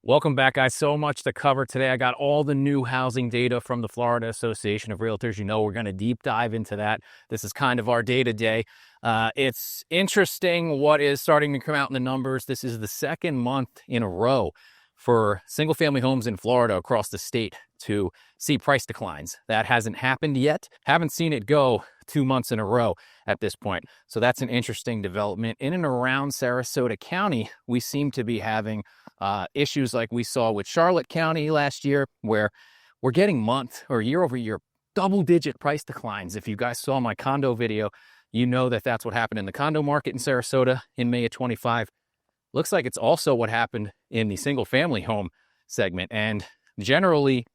Welcome back, guys. So much to cover today. I got all the new housing data from the Florida Association of Realtors. You know, we're going to deep dive into that. This is kind of our day-to-day. It's interesting what is starting to come out in the numbers. This is the second month in a row for single-family homes in Florida across the state to see price declines. That hasn't happened yet. Haven't seen it go 2 months in a row at this point. So that's an interesting development. In and around Sarasota County, we seem to be having issues like we saw with Charlotte County last year, where we're getting month or year over year double-digit price declines. If you guys saw my condo video, you know that that's what happened in the condo market in Sarasota in May of 25. Looks like it's also what happened in the single-family home segment. And generally,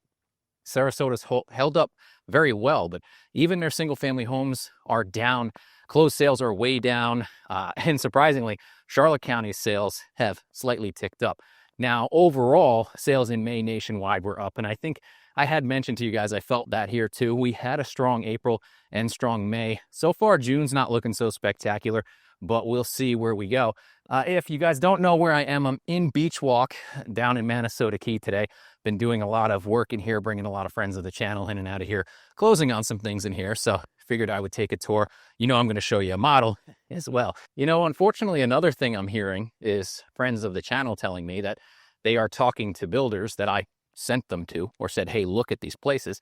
Sarasota's held up very well, but even their single-family homes are down. Closed sales are way down. And surprisingly, Charlotte County's sales have slightly ticked up. Now, overall, sales in May nationwide were up. And I think I had mentioned to you guys, I felt that here too. We had a strong April and strong May. So far, June's not looking so spectacular, but we'll see where we go. If you guys don't know where I am, I'm in Beach Walk down in Minnesota Key today. Been doing a lot of work in here, bringing a lot of friends of the channel in and out of here, closing on some things in here. So figured I would take a tour. You know, I'm going to show you a model as well. You know, unfortunately, another thing I'm hearing is friends of the channel telling me that they are talking to builders that I sent them to or said, hey, look at these places.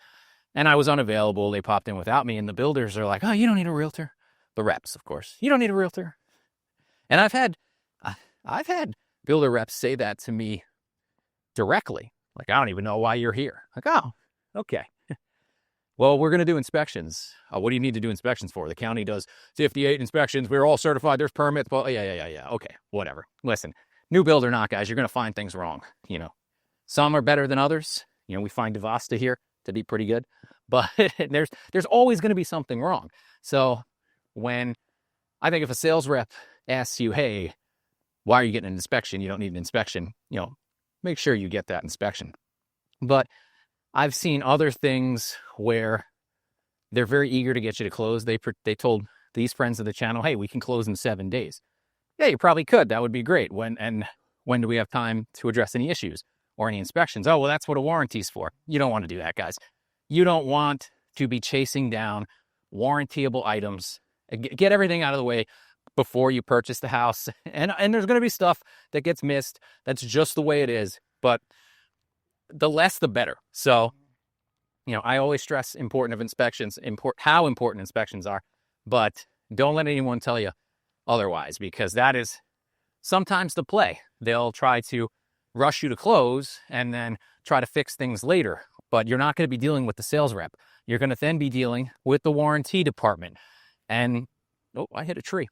And I was unavailable. They popped in without me. And the builders are like, oh, you don't need a realtor. The reps, of course. You don't need a realtor. And I've had builder reps say that to me directly. Like, I don't even know why you're here. Like, oh, okay. Well, we're going to do inspections. What do you need to do inspections for? The county does 58 inspections. We're all certified. There's permits. Well, yeah. Okay, whatever. Listen, new build or not, guys, you're going to find things wrong. You know, some are better than others. You know, we find Devasta here to be pretty good. But there's always going to be something wrong. So I think if a sales rep asks you, hey, why are you getting an inspection? You don't need an inspection. You know, make sure you get that inspection. But I've seen other things where they're very eager to get you to close. They told these friends of the channel, hey, we can close in 7 days. Yeah, you probably could. That would be great. When do we have time to address any issues or any inspections? Oh, well, that's what a warranty's for. You don't want to do that, guys. You don't want to be chasing down warrantyable items. Get everything out of the way before you purchase the house. And there's going to be stuff that gets missed. That's just the way it is. But the less, the better. So, you know, I always stress important of inspections, how important inspections are, but don't let anyone tell you otherwise, because that is sometimes the play. They'll try to rush you to close and then try to fix things later, but you're not going to be dealing with the sales rep. You're going to then be dealing with the warranty department. And, oh, I hit a tree.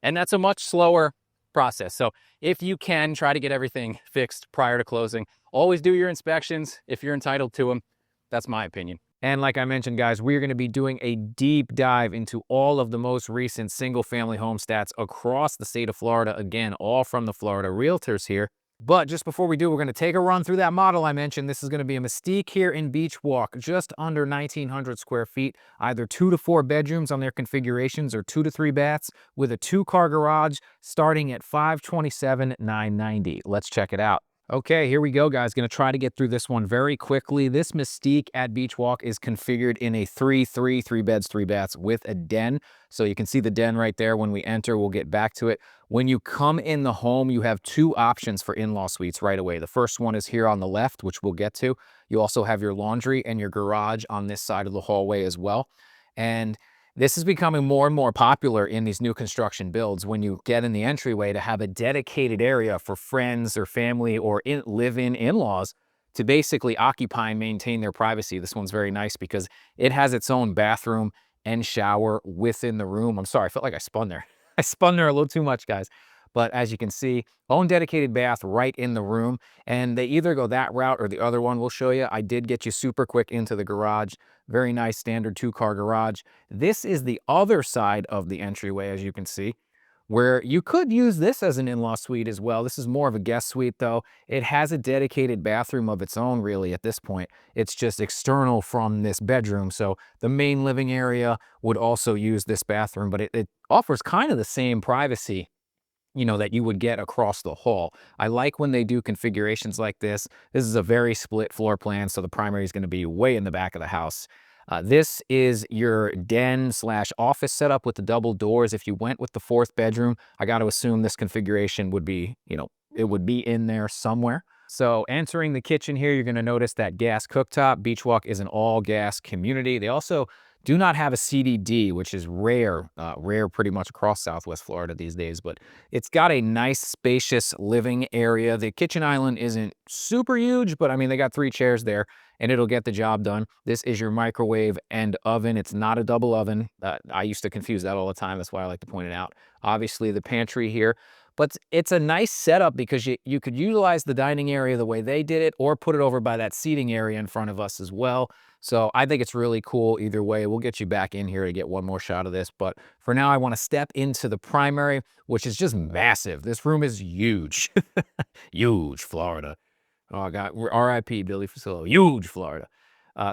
And that's a much slower process. So if you can try to get everything fixed prior to closing, always do your inspections if you're entitled to them. That's my opinion. And like I mentioned, guys, we're going to be doing a deep dive into all of the most recent single-family home stats across the state of Florida. Again, all from the Florida Realtors here. But just before we do, we're going to take a run through that model I mentioned. This is going to be a Mystique here in Beach Walk, just under 1,900 square feet, either 2 to 4 bedrooms on their configurations or 2 to 3 baths with a 2-car garage starting at $527,990. Let's check it out. Okay, here we go, guys. Going to try to get through this one very quickly. This Mystique at Beach Walk is configured in a 3 beds, 3 baths with a den. So you can see the den right there when we enter. We'll get back to it. When you come in the home, you have 2 options for in-law suites right away. The first one is here on the left, which we'll get to. You also have your laundry and your garage on this side of the hallway as well. And this is becoming more and more popular in these new construction builds when you get in the entryway to have a dedicated area for friends or family or live-in in-laws to basically occupy and maintain their privacy. This one's very nice because it has its own bathroom and shower within the room. I'm sorry, I felt like I spun there. I spun there a little too much, guys. But as you can see, own dedicated bath right in the room. And they either go that route or the other one we'll show you. I did get you super quick into the garage. Very nice standard 2-car garage. This is the other side of the entryway, as you can see, where you could use this as an in-law suite as well. This is more of a guest suite, though. It has a dedicated bathroom of its own, really, at this point. It's just external from this bedroom. So the main living area would also use this bathroom, but it offers kind of the same privacy that you would get across the hall. I like when they do configurations like this. This is a very split floor plan, so the primary is going to be way in the back of the house. This is your den slash office setup with the double doors. If you went with the fourth bedroom, I got to assume this configuration would be, it would be in there somewhere. So entering the kitchen here, you're going to notice that gas cooktop. Beach Walk is an all gas community. They also do not have a CDD, which is rare pretty much across Southwest Florida these days, but it's got a nice spacious living area. The kitchen island isn't super huge, but I mean, they got 3 chairs there and it'll get the job done. This is your microwave and oven. It's not a double oven. I used to confuse that all the time. That's why I like to point it out. Obviously the pantry here, but it's a nice setup because you could utilize the dining area the way they did it or put it over by that seating area in front of us as well. So I think it's really cool either way. We'll get you back in here to get one more shot of this. But for now, I want to step into the primary, which is just massive. This room is huge. Huge, Florida. Oh, God. RIP, Billy Facillo. Huge, Florida.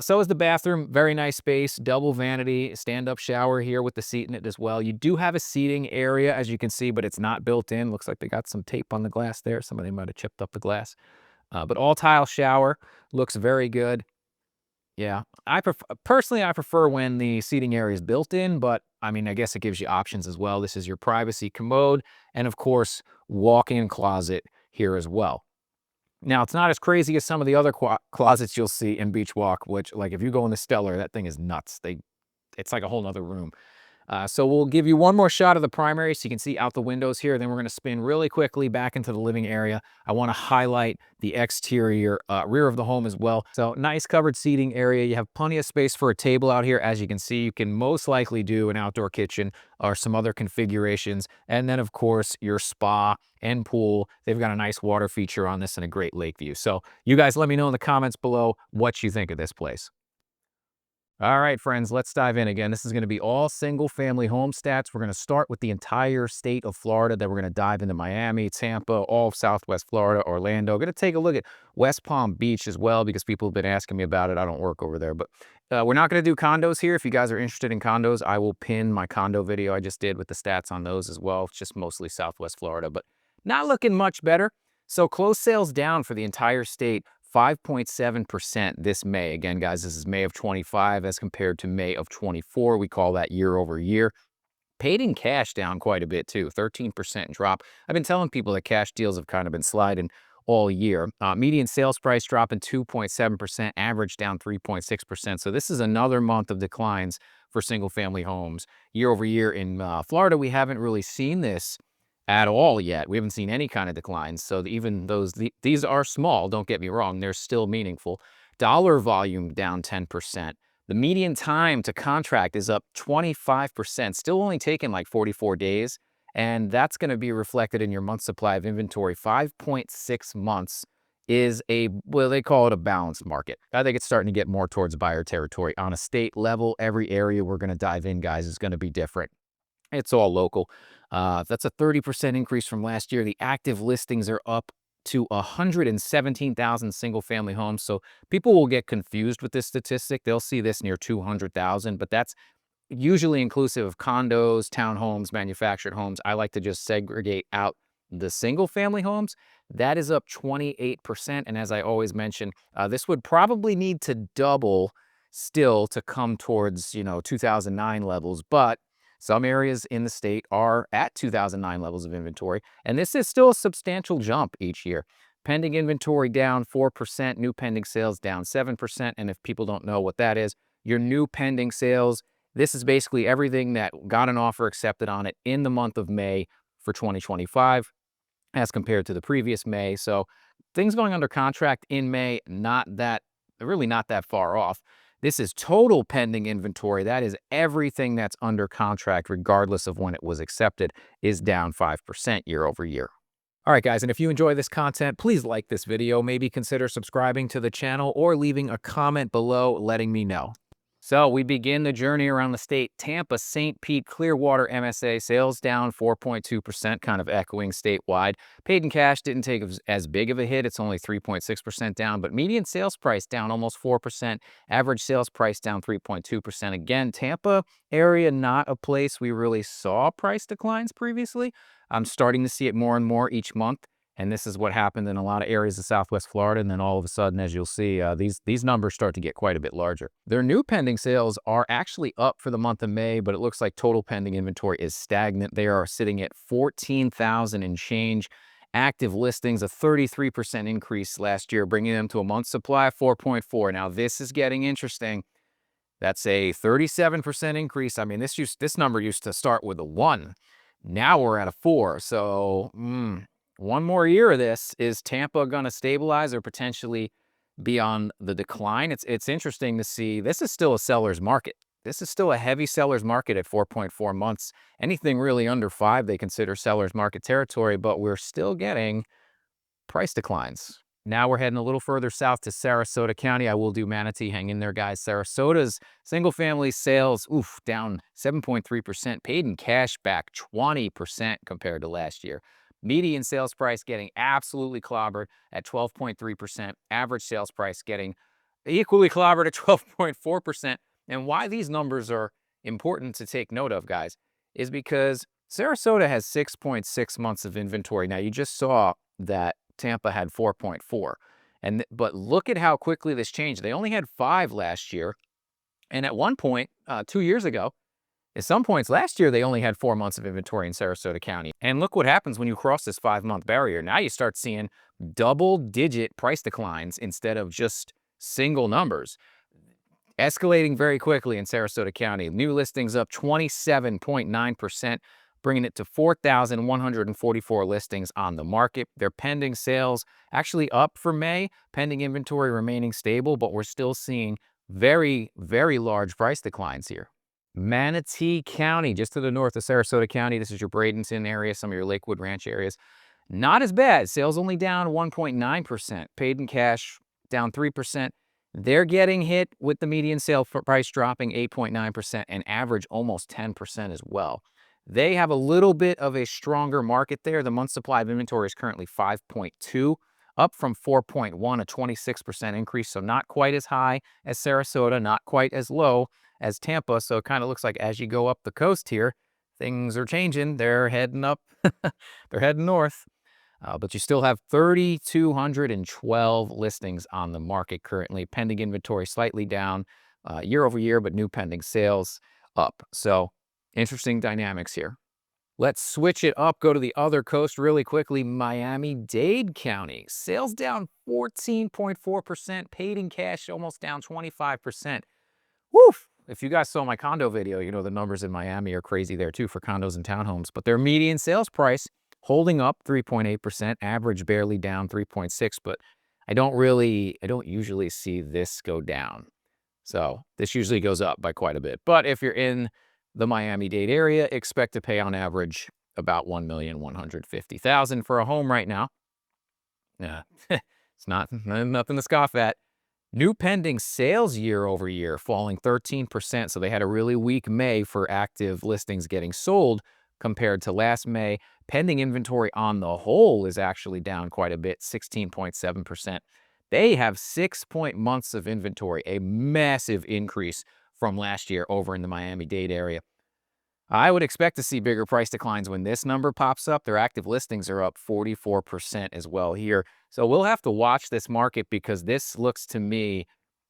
So is the bathroom. Very nice space. Double vanity. Stand-up shower here with the seat in it as well. You do have a seating area, as you can see, but it's not built in. Looks like they got some tape on the glass there. Somebody might have chipped up the glass. But all-tile shower. Looks very good. Yeah, personally, I prefer when the seating area is built in, but I mean, I guess it gives you options as well. This is your privacy commode and of course, walk-in closet here as well. Now, it's not as crazy as some of the other closets you'll see in Beach Walk, which like if you go in the Stellar, that thing is nuts. It's like a whole nother room. So we'll give you one more shot of the primary so you can see out the windows here. Then we're going to spin really quickly back into the living area. I want to highlight the exterior rear of the home as well. So nice covered seating area. You have plenty of space for a table out here. As you can see, you can most likely do an outdoor kitchen or some other configurations. And then of course your spa and pool. They've got a nice water feature on this and a great lake view. So you guys let me know in the comments below what you think of this place. All right, friends, let's dive in again. This is going to be all single family home stats. We're going to start with the entire state of Florida. Then we're going to dive into Miami, Tampa, all of Southwest Florida, Orlando. Going to take a look at West Palm Beach as well because people have been asking me about it. I don't work over there, but we're not going to do condos here. If you guys are interested in condos, I will pin my condo video I just did with the stats on those as well. It's just mostly Southwest Florida, but not looking much better. So closed sales down for the entire state. 5.7% this May. Again, guys, this is May of 25 as compared to May of 24. We call that year over year. Paid in cash down quite a bit too, 13% drop. I've been telling people that cash deals have kind of been sliding all year. Median sales price dropping 2.7%, average down 3.6%. So this is another month of declines for single family homes. Year over year in Florida, we haven't really seen this at all yet. We haven't seen any kind of declines. So even these are small, don't get me wrong, they're still meaningful. Dollar volume down 10%. The median time to contract is up 25%, still only taking like 44 days. And that's going to be reflected in your month supply of inventory. 5.6 months is well, they call it a balanced market. I think it's starting to get more towards buyer territory. On a state level, every area we're going to dive in, guys, is going to be different. It's all local. That's a 30% increase from last year. The active listings are up to 117,000 single-family homes. So people will get confused with this statistic. They'll see this near 200,000, but that's usually inclusive of condos, townhomes, manufactured homes. I like to just segregate out the single-family homes. That is up 28%. And as I always mention, this would probably need to double still to come towards, 2009 levels, but some areas in the state are at 2009 levels of inventory, and this is still a substantial jump each year. Pending inventory down 4%, new pending sales down 7%, and if people don't know what that is, your new pending sales, this is basically everything that got an offer accepted on it in the month of May for 2025 as compared to the previous May. So things going under contract in May, really not that far off. This is total pending inventory. That is everything that's under contract, regardless of when it was accepted, is down 5% year over year. All right, guys, and if you enjoy this content, please like this video. Maybe consider subscribing to the channel or leaving a comment below letting me know. So we begin the journey around the state. Tampa, St. Pete, Clearwater MSA sales down 4.2%, kind of echoing statewide. Paid in cash didn't take as big of a hit. It's only 3.6% down, but median sales price down almost 4%. Average sales price down 3.2%. Again, Tampa area, not a place we really saw price declines previously. I'm starting to see it more and more each month. And this is what happened in a lot of areas of Southwest Florida. And then all of a sudden, as you'll see, these numbers start to get quite a bit larger. Their new pending sales are actually up for the month of May, but it looks like total pending inventory is stagnant. They are sitting at 14,000 and change. Active listings, a 33% increase last year, bringing them to a month supply of 4.4. Now, this is getting interesting. That's a 37% increase. I mean, this number used to start with a 1. Now we're at a 4. So, one more year of this. Is Tampa going to stabilize or potentially be on the decline? It's interesting to see. This is still a seller's market. This is still a heavy seller's market at 4.4 months. Anything really under 5, they consider seller's market territory, but we're still getting price declines. Now we're heading a little further south to Sarasota County. I will do Manatee. Hang in there, guys. Sarasota's single-family sales, down 7.3%. Paid in cash back 20% compared to last year. Median sales price getting absolutely clobbered at 12.3%. Average sales price getting equally clobbered at 12.4%. And why these numbers are important to take note of, guys, is because Sarasota has 6.6 months of inventory. Now, you just saw that Tampa had 4.4. But look at how quickly this changed. They only had 5 last year. And at one point, 2 years ago, at some points last year, they only had 4 months of inventory in Sarasota County. And look what happens when you cross this 5-month barrier. Now you start seeing double-digit price declines instead of just single numbers. Escalating very quickly in Sarasota County. New listings up 27.9%. Bringing it to 4,144 listings on the market. Their pending sales actually up for May. Pending inventory remaining stable, but we're still seeing very, very large price declines here. Manatee County, just to the north of Sarasota County. This is your Bradenton area, some of your Lakewood Ranch areas. Not as bad. Sales only down 1.9%. Paid in cash down 3%. They're getting hit with the median sale price dropping 8.9% and average almost 10% as well. They have a little bit of a stronger market there. The month supply of inventory is currently 5.2, up from 4.1, a 26% increase. So not quite as high as Sarasota, not quite as low as Tampa. So it kind of looks like as you go up the coast here, things are changing. They're heading up. They're heading north. But you still have 3,212 listings on the market currently. Pending inventory slightly down year over year, but new pending sales up. So interesting dynamics here. Let's switch it up, go to the other coast really quickly. Miami-Dade County. Sales down 14.4%. Paid in cash almost down 25%. Woof! If you guys saw my condo video, you know the numbers in Miami are crazy there too for condos and townhomes. But their median sales price holding up 3.8%, average barely down 3.6%, but I don't usually see this go down. So this usually goes up by quite a bit. But if you're in the Miami-Dade area, expect to pay on average about $1,150,000 for a home right now. Yeah, it's nothing to scoff at. New pending sales year over year falling 13%. So they had a really weak May for active listings getting sold compared to last May. Pending inventory on the whole is actually down quite a bit, 16.7%. They have 6 months of inventory, a massive increase from last year over in the Miami-Dade area. I would expect to see bigger price declines when this number pops up. Their active listings are up 44% as well here. So we'll have to watch this market because this looks to me,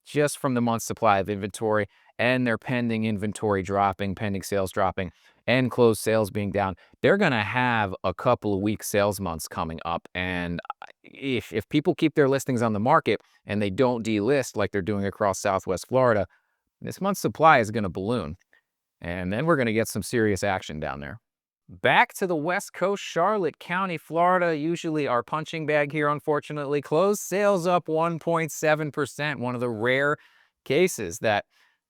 just from the month's supply of inventory and their pending inventory dropping, pending sales dropping, and closed sales being down, they're going to have a couple of weak sales months coming up. And if people keep their listings on the market and they don't delist like they're doing across Southwest Florida, this month's supply is going to balloon. And then we're going to get some serious action down there. Back to the West Coast, Charlotte County, Florida, usually our punching bag here, unfortunately. Closed sales up 1.7%, one of the rare cases that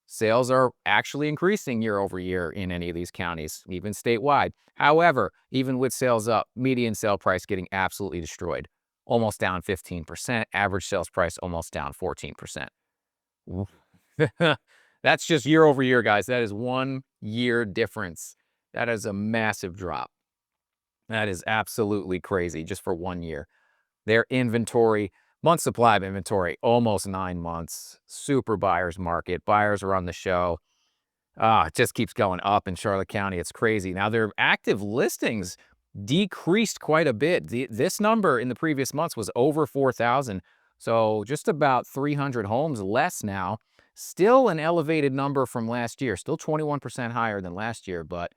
sales are actually increasing year over year in any of these counties, even statewide. However, even with sales up, median sale price getting absolutely destroyed, almost down 15%, average sales price almost down 14%. That's just year over year, guys. That is 1 year difference. That is a massive drop. That is absolutely crazy just for 1 year. Their inventory, month supply of inventory, almost 9 months. Super buyer's market. Buyers are on the show. It just keeps going up in Charlotte County. It's crazy. Now, their active listings decreased quite a bit. This number in the previous months was over 4,000. So just about 300 homes less now. Still an elevated number from last year. Still 21% higher than last year, but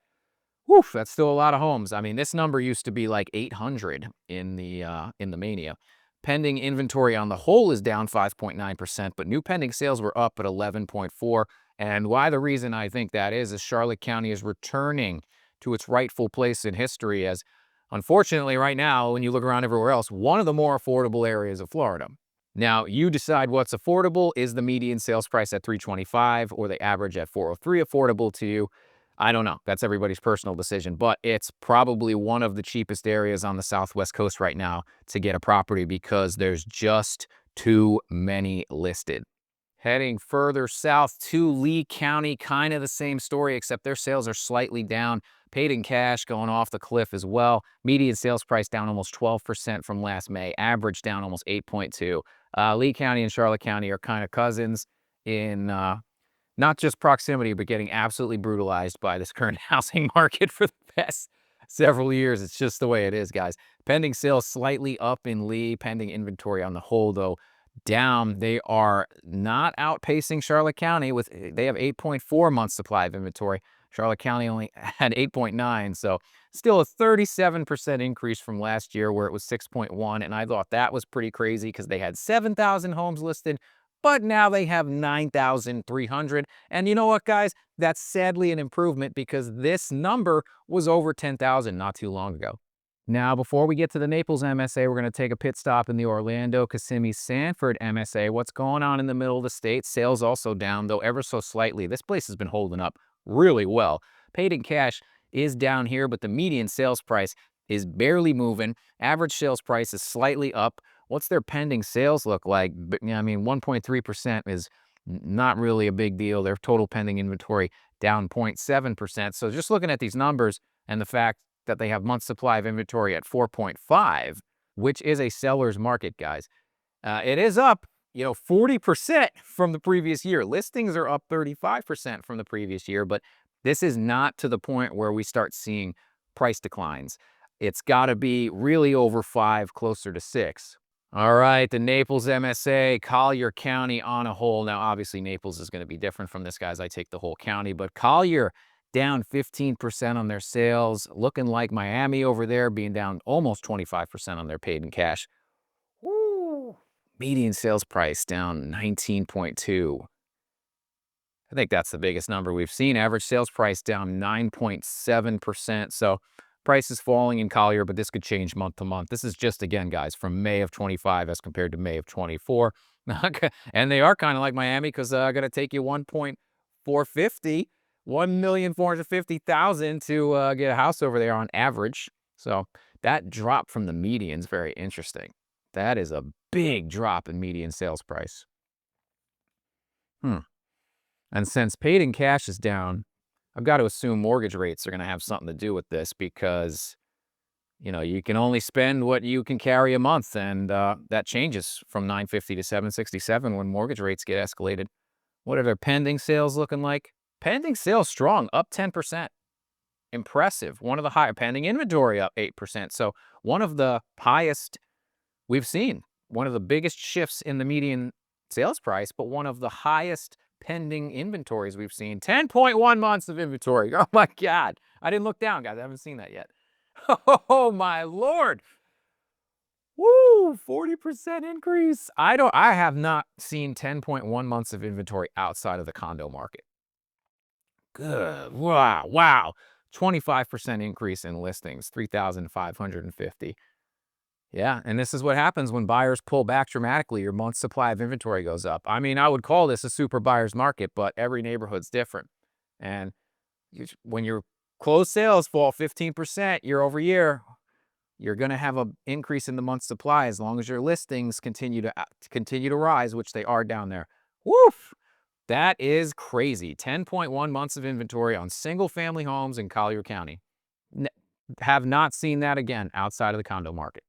whew, that's still a lot of homes. I mean, this number used to be like 800 in the mania. Pending inventory on the whole is down 5.9%, but new pending sales were up at 11.4. And why the reason I think that is Charlotte County is returning to its rightful place in history as, unfortunately, right now, when you look around everywhere else, one of the more affordable areas of Florida. Now, you decide what's affordable. Is the median sales price at 325 or the average at 403 affordable to you? I don't know. That's everybody's personal decision, but it's probably one of the cheapest areas on the Southwest coast right now to get a property because there's just too many listed. Heading further south to Lee County, kind of the same story, except their sales are slightly down. Paid in cash going off the cliff as well. Median sales price down almost 12% from last May. Average down almost 8.2. Lee County and Charlotte County are kind of cousins in not just proximity, but getting absolutely brutalized by this current housing market for the past several years. It's just the way it is, guys. Pending sales slightly up in Lee. Pending inventory on the whole, though, down. They are not outpacing Charlotte County with they have 8.4 months supply of inventory. Charlotte County only had 8.9, so still a 37% increase from last year where it was 6.1, and I thought that was pretty crazy because they had 7,000 homes listed, but now they have 9,300. And you know what, guys? That's sadly an improvement because this number was over 10,000 not too long ago. Now, before we get to the Naples MSA, we're going to take a pit stop in the Orlando Kissimmee Sanford MSA. What's going on in the middle of the state? Sales also down, though ever so slightly. This place has been holding up really well. Paid in cash is down here, but the median sales price is barely moving. Average sales price is slightly up. What's their pending sales look like? I mean, 1.3% is not really a big deal. Their total pending inventory down 0.7%. So just looking at these numbers and the fact that they have month supply of inventory at 4.5, which is a seller's market, guys. It is up, 40% from the previous year. Listings are up 35% from the previous year, but this is not to the point where we start seeing price declines. It's got to be really over 5, closer to 6. All right, the Naples MSA, Collier County on a whole. Now, obviously, Naples is going to be different from this, guys. I take the whole county, but Collier down 15% on their sales, looking like Miami over there being down almost 25% on their paid in cash. Woo! Median sales price down 19.2. I think that's the biggest number we've seen. Average sales price down 9.7%. So price is falling in Collier, but this could change month to month. This is just, again, guys, from May of 25 as compared to May of 24. And they are kind of like Miami because I got to take you 1.450. 1,450,000 to get a house over there on average. So that drop from the median is very interesting. That is a big drop in median sales price. And since paid in cash is down, I've got to assume mortgage rates are going to have something to do with this because, you can only spend what you can carry a month, and that changes from 950 to 767 when mortgage rates get escalated. What are their pending sales looking like? Pending sales strong, up 10%. Impressive. One of the higher pending inventory up 8%. So one of the highest we've seen. One of the biggest shifts in the median sales price, but one of the highest pending inventories we've seen. 10.1 months of inventory. Oh my God. I didn't look down, guys. I haven't seen that yet. Oh my Lord. Woo, 40% increase. I have not seen 10.1 months of inventory outside of the condo market. Good. Wow. 25% increase in listings, 3,550. Yeah, and this is what happens when buyers pull back dramatically. Your month supply of inventory goes up. I mean, I would call this a super buyer's market, but every neighborhood's different. And when your closed sales fall 15% year over year, you're going to have an increase in the month supply as long as your listings continue to rise, which they are down there. Woof! That is crazy. 10.1 months of inventory on single-family homes in Collier County. Have not seen that again outside of the condo market.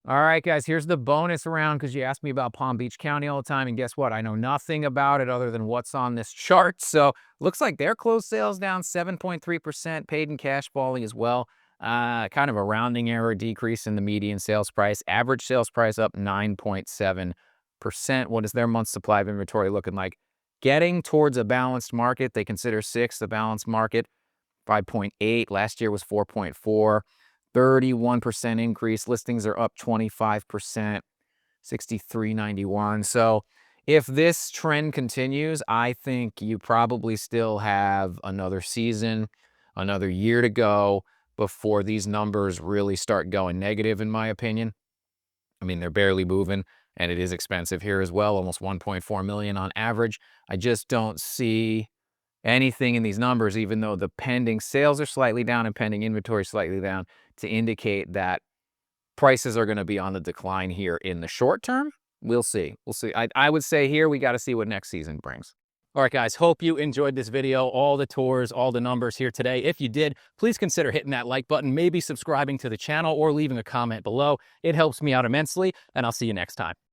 All right, guys, here's the bonus round because you asked me about Palm Beach County all the time. And guess what? I know nothing about it other than what's on this chart. So looks like their closed sales down 7.3%, paid in cash falling as well. Kind of a rounding error decrease in the median sales price. Average sales price up 9.7%. What is their month supply of inventory looking like? Getting towards a balanced market. They consider 6 the balanced market. 5.8. Last year was 4.4. 31% increase. Listings are up 25%, 6391. So if this trend continues, I think you probably still have another season, another year to go before these numbers really start going negative, in my opinion. I mean, they're barely moving, and it is expensive here as well, almost 1.4 million on average. I just don't see anything in these numbers, even though the pending sales are slightly down and pending inventory slightly down, to indicate that prices are going to be on the decline here in the short term. We'll see. We'll see. I would say here we got to see what next season brings. All right, guys, hope you enjoyed this video, all the tours, all the numbers here today. If you did, please consider hitting that like button, maybe subscribing to the channel or leaving a comment below. It helps me out immensely, and I'll see you next time.